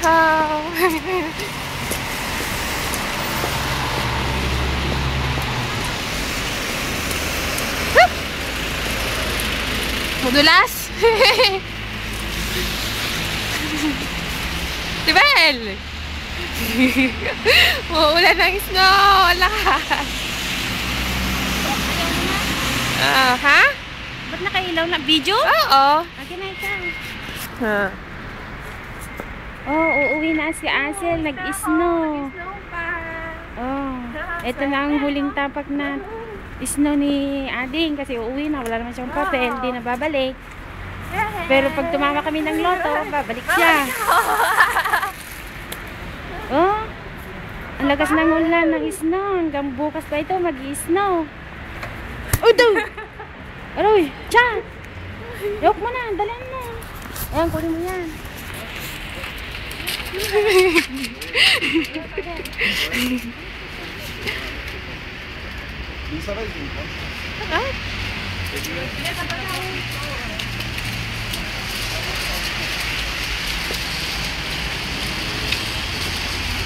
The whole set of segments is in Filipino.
Wow! Madulas! Tibel! Uulan ng snow! Lakas! Ha? Ba't nakailaw na video? Oo. Akin na ikaw. Ha? Oh, uuwi na si Asel. Nag-snow. Oh, ito na ang huling tapak na snow ni Ading kasi uuwi na. Wala naman siyang papel. Di na babalik. Pero pag tumama kami ng loto, babalik siya. Oh, ang lakas ng ulan ng snow. Hanggang bukas pa ito mag-i-snow. Oh, daw! Aroy, tiyan! Yok mo na, dalhin mo. Ayan, kunin mo yan.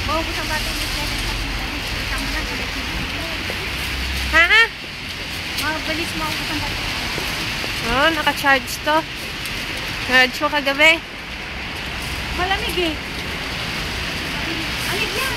Maubos ang battery ni Kevin sa kita mo lang. Ha? Mabilis mo ang battery. Oh, naka-charge to. Charge ko kagabi. Malamig eh. Anig yan.